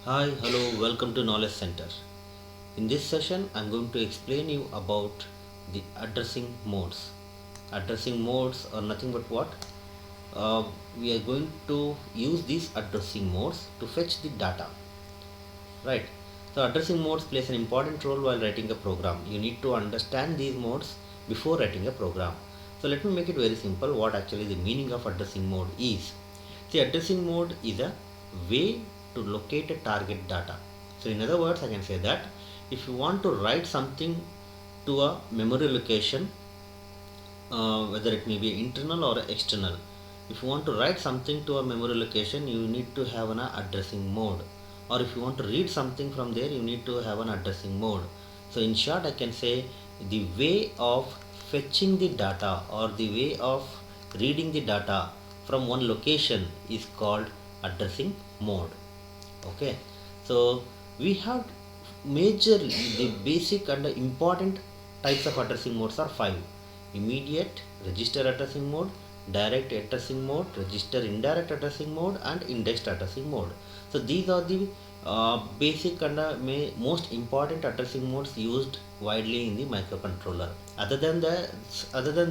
Hi, hello, welcome to Knowledge Center. In this session, I'm going to explain you about the addressing modes. Addressing modes are nothing but what? Uh, we are going to use these addressing modes to fetch the data, right? So addressing modes plays an important role while writing a program. You need to understand these modes before writing a program. So let me make it very simple what actually the meaning of addressing mode is. See, addressing mode is a way to locate a target data. So in other words, I can say that if you want to write something to a memory location, whether it may be internal or external, if you want to write something to a memory location, you need to have an addressing mode, or if you want to read something from there, you need to have an addressing mode. So in short, I can say the way of fetching the data or the way of reading the data from one location is called addressing mode. Okay, so we have majorly the basic and the important types of addressing modes are five: immediate register addressing mode, direct addressing mode, register indirect addressing mode, and indexed addressing mode. So these are the basic and most important addressing modes used widely in the microcontroller. Other than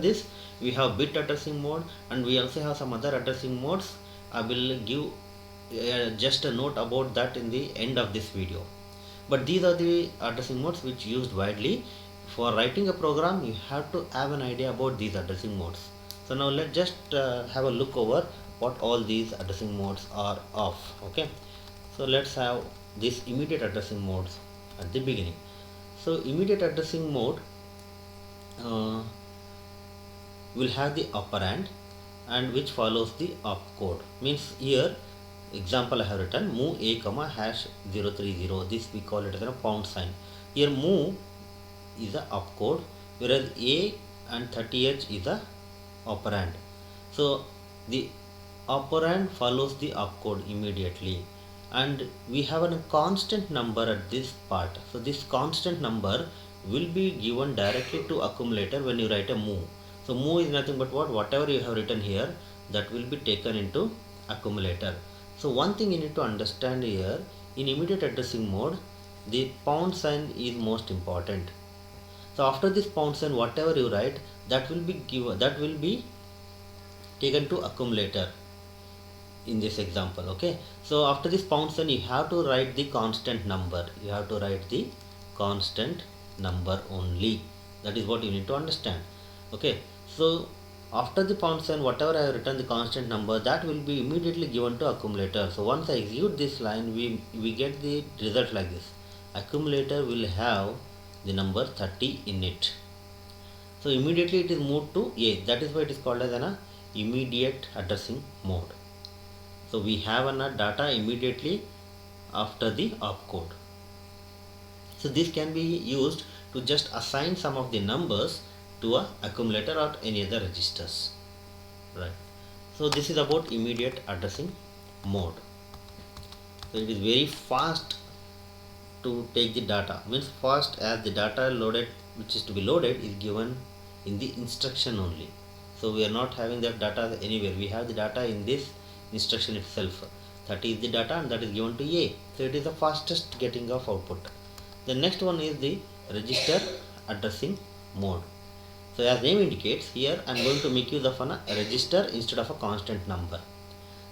this, we have bit addressing mode, and we also have some other addressing modes. I will give just a note about that in the end of this video. But these are the addressing modes which used widely. For writing a program, you have to have an idea about these addressing modes. So now let's just have a look over what all these addressing modes are of. Okay, so let's have these immediate addressing modes at the beginning. So immediate addressing mode uh, will have the operand and which follows the opcode. Means here example I have written move a comma hash 030. This we call it as a pound sign. Here move is a opcode, whereas a and 30h is a operand. So the operand follows the opcode immediately, and we have a constant number at this part. So this constant number will be given directly to accumulator when you write a move. So move is nothing but whatever you have written here, that will be taken into accumulator. So one thing you need to understand here, in immediate addressing mode, the pound sign is most important. So after this pound sign, whatever you write, that will be taken to accumulator in this example. Okay, so after this pound sign, you have to write the constant number. You have to write the constant number only. That is what you need to understand. Okay, so after the pound sign, whatever I have written the constant number, that will be immediately given to accumulator. So once I execute this line, we get the result like this. Accumulator will have the number 30 in it. So immediately it is moved to A. That is why it is called as an immediate addressing mode. So we have an data immediately after the opcode. So this can be used to just assign some of the numbers to a accumulator or any other registers, right? So this is about immediate addressing mode. So it is very fast to take the data, means fast as the data loaded which is to be loaded is given in the instruction only. So we are not having that data anywhere, we have the data in this instruction itself. That is the data and that is given to A. So it is the fastest getting of output. The next one is the register addressing mode. So as name indicates, here I am going to make use of a register instead of a constant number.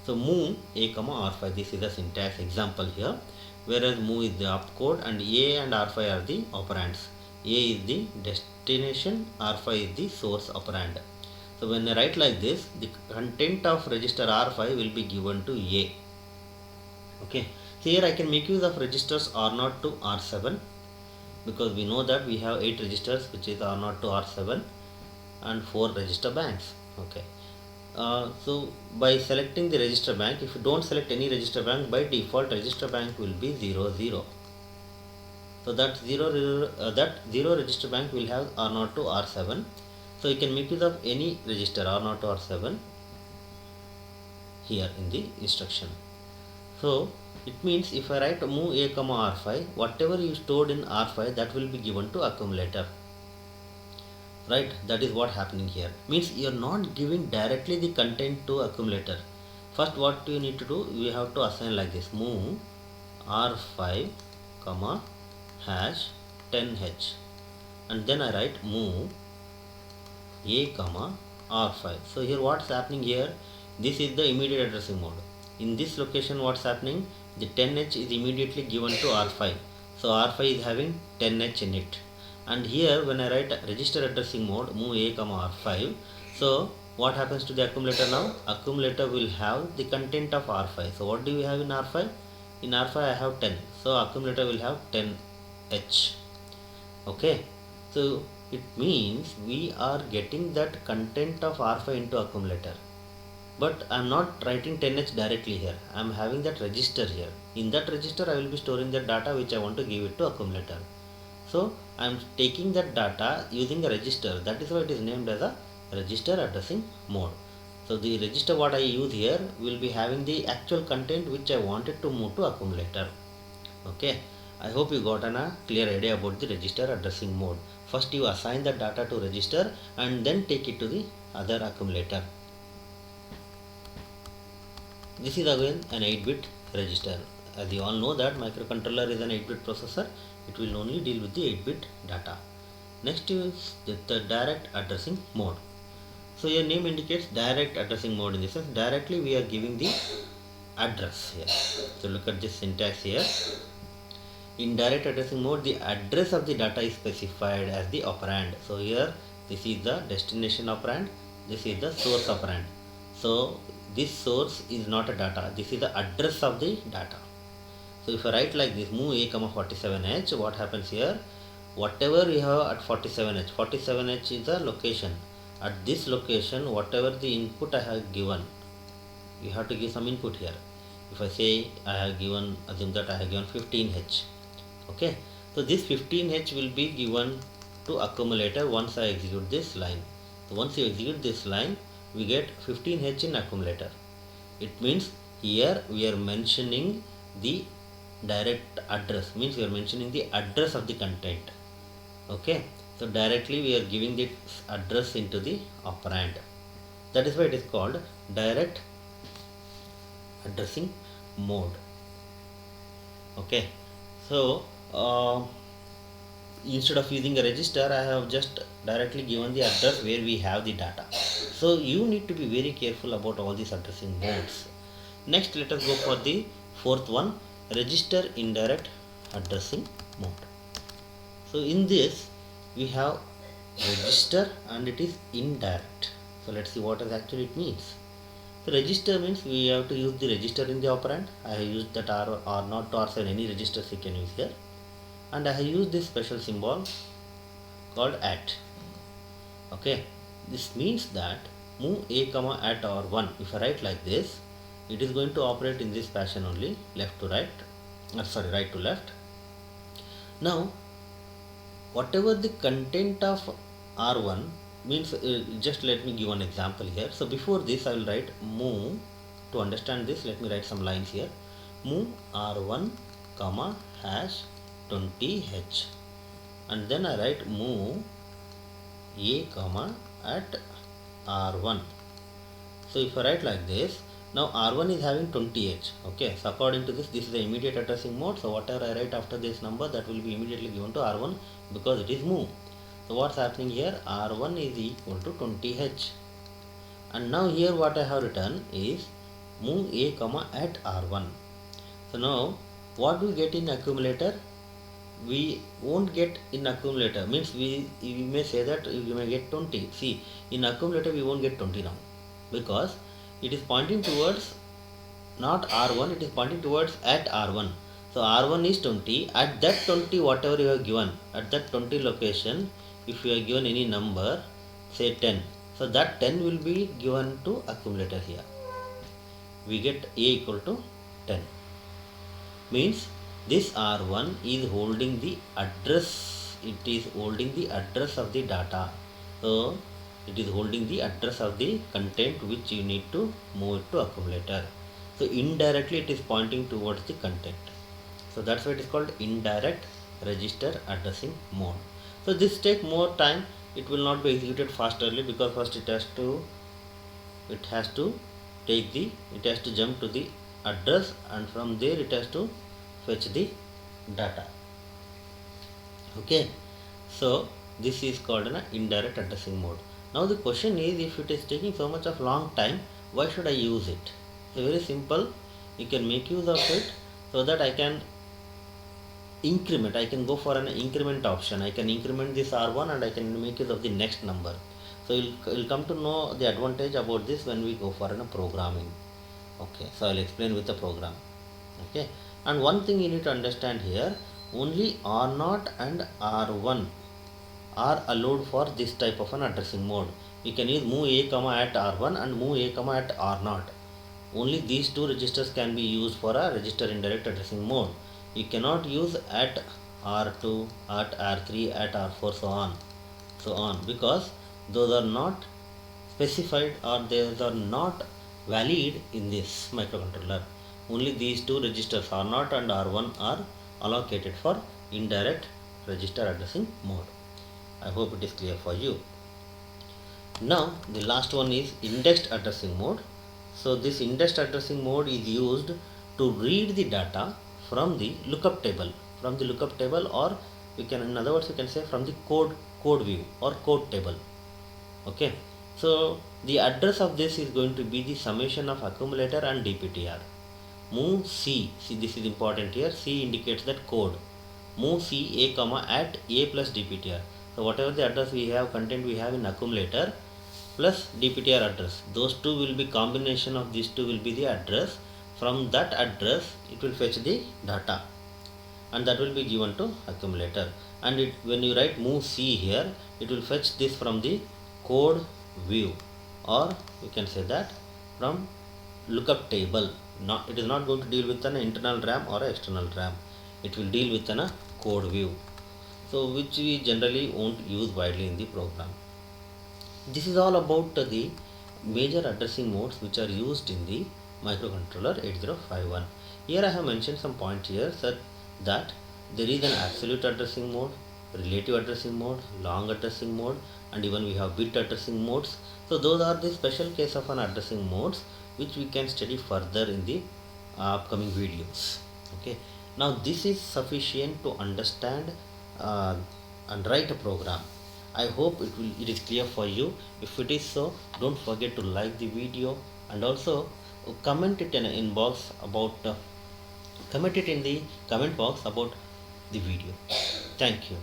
So move a comma r5, this is the syntax example here, whereas move is the opcode and a and r5 are the operands. A is the destination, r5 is the source operand. So when I write like this, the content of register r5 will be given to A. Okay, so here I can make use of registers R0 to R7, because we know that we have 8 registers which is R0 to R7 and 4 register banks. Okay, so by selecting the register bank, if you don't select any register bank, by default register bank will be 00. So that 0 register bank will have R0 to R7. So you can make use of any register R0 to R7 here in the instruction. So it means if I write move a comma r5, whatever you stored in r5, that will be given to accumulator, right? That is what happening here. Means you are not giving directly the content to accumulator. First what you need to do, we have to assign like this: move R5 comma hash 10H, and then I write move A comma R5. So here what's happening here, this is the immediate addressing mode. In this location what's happening, the 10H is immediately given to R5. So R5 is having 10H in it. And here when I write register addressing mode move A comma R5, so what happens to the accumulator now? Accumulator will have the content of R5. So what do we have in R5? In R5 I have 10. So accumulator will have 10H. Okay. So it means we are getting that content of R5 into accumulator. But I am not writing 10H directly here. I am having that register here. In that register I will be storing the data which I want to give it to accumulator. So I am taking that data using a register. That is why it is named as a register addressing mode. So the register what I use here will be having the actual content which I wanted to move to accumulator. Okay, I hope you got a clear idea about the register addressing mode. First you assign the data to register and then take it to the other accumulator. This is again an 8-bit register. As you all know that microcontroller is an 8-bit processor, it will only deal with the 8-bit data. Next is the direct addressing mode. So your name indicates direct addressing mode. In this sense, directly we are giving the address here. So look at this syntax here. In direct addressing mode, the address of the data is specified as the operand. So here this is the destination operand, this is the source operand. So this source is not a data, this is the address of the data. So if I write like this move A comma 47H, what happens here? Whatever we have at 47H, 47H is the location. At this location, whatever the input I have given, you have to give some input here. If I say I have given, assume that I have given 15H. Okay, so this 15H will be given to accumulator once I execute this line. So once you execute this line, we get 15H in accumulator. It means here we are mentioning the direct address, means we are mentioning the address of the content. Okay, so directly we are giving the address into the operand. That is why it is called direct addressing mode. Okay, so instead of using a register, I have just directly given the address where we have the data. So you need to be very careful about all these addressing modes. Next, let us go for the fourth one, register indirect addressing mode. So in this we have register and it is indirect. So let's see what actually it means. So register means we have to use the register in the operand. I have used that R0 to R7, any registers you can use here. And I have used this special symbol called at. Okay, this means that move A comma at R1. If I write like this, it is going to operate in this fashion only, left to right, right to left. Now whatever the content of R1 means, just let me give an example here. So before this I will write move, to understand this let me write some lines here, move R1 comma hash 20H, and then I write move A comma at R1. So if I write like this, now R1 is having 20H. Okay, so according to this is the immediate addressing mode. So whatever I write after this number, that will be immediately given to R1 because it is move. So what's happening here, R1 is equal to 20H, and now here what I have written is move A comma at R1. So now what do we get in accumulator? We won't get in accumulator, means we may say that you may get 20. See, in accumulator we won't get 20 now because it is pointing towards not R1, it is pointing towards at R1. So R1 is 20, at that 20 whatever you have given, at that 20 location, if you have given any number, say 10, so that 10 will be given to accumulator here. We get A equal to 10. Means this R1 is holding the address, it is holding the address of the data. So it is holding the address of the content which you need to move it to accumulator. So indirectly it is pointing towards the content. So that's why it is called indirect register addressing mode. So this take more time, it will not be executed fasterly because first it has to jump to the address, and from there it has to fetch the data. Okay, so this is called an indirect addressing mode. Now the question is, if it is taking so much of long time, why should I use it? So very simple, you can make use of it so that I can increment. I can go for an increment option. I can increment this R1 and I can make use of the next number. So you'll come to know the advantage about this when we go for a programming. Okay, so I'll explain with the program. Okay, and one thing you need to understand here, only R0 and R1 are allowed for this type of an addressing mode. You can use move a comma at R1 and move a comma at R0. Only these two registers can be used for a register indirect addressing mode. You cannot use at R2, at R3, at R4, so on, because those are not specified or those are not valid in this microcontroller. Only these two registers R0 and R1 are allocated for indirect register addressing mode. I hope it is clear for you. Now the last one is indexed addressing mode. So this indexed addressing mode is used to read the data from the lookup table, or we can, in other words, you can say from the code view or code table. Okay, so the address of this is going to be the summation of accumulator and DPTR. Move C, see this is important here, C indicates that code. Move C a comma at a plus DPTR. So whatever the address we have, content we have in accumulator plus DPTR address, those two will be combination of these two will be the address. From that address it will fetch the data and that will be given to accumulator. And when you write move C here, it will fetch this from the code view, or you can say that from lookup table. It is not going to deal with an internal RAM or external RAM. It will deal with a code view, so which we generally won't use widely in the program. This is all about the major addressing modes which are used in the microcontroller 8051. Here I have mentioned some points here, that there is an absolute addressing mode, relative addressing mode, long addressing mode, and even we have bit addressing modes. So those are the special case of an addressing modes which we can study further in the upcoming videos. Okay, now this is sufficient to understand and write a program. I hope it is clear for you. If it is so, don't forget to like the video and also comment it in the comment box about the video. Thank you.